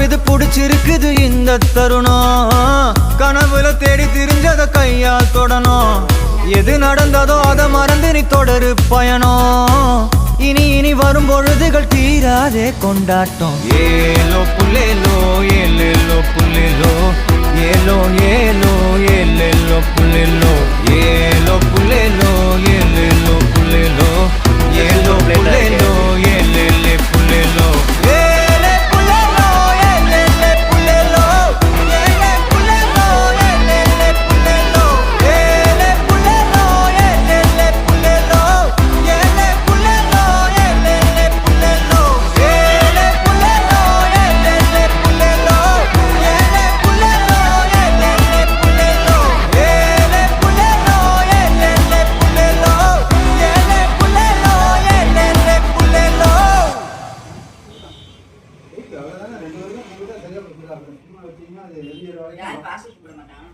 தோணுது புடிச்சிருக்குது இந்த தருணம் கனவுல தேடி திரிஞ்சத கையால் தொடணும் எது நடந்ததோ அதை மறந்து நீ தொடரு பயணம் இனி இனி வரும் பொழுதுகள் தீராதே கொண்டாட்டம் ஏலோ புல்லேலோ ஏலேலோ புல்லேலோ ஏலோ ஏலோ ஏலேலோ புல்லேலோ ஏலோ புல்லேலோ ஏலேலோ புல்லேலோ ஏலோ புல்லேலோ ஏலேலே புல்லேலோ யார் பாஸ் பண்ண மாட்டான்.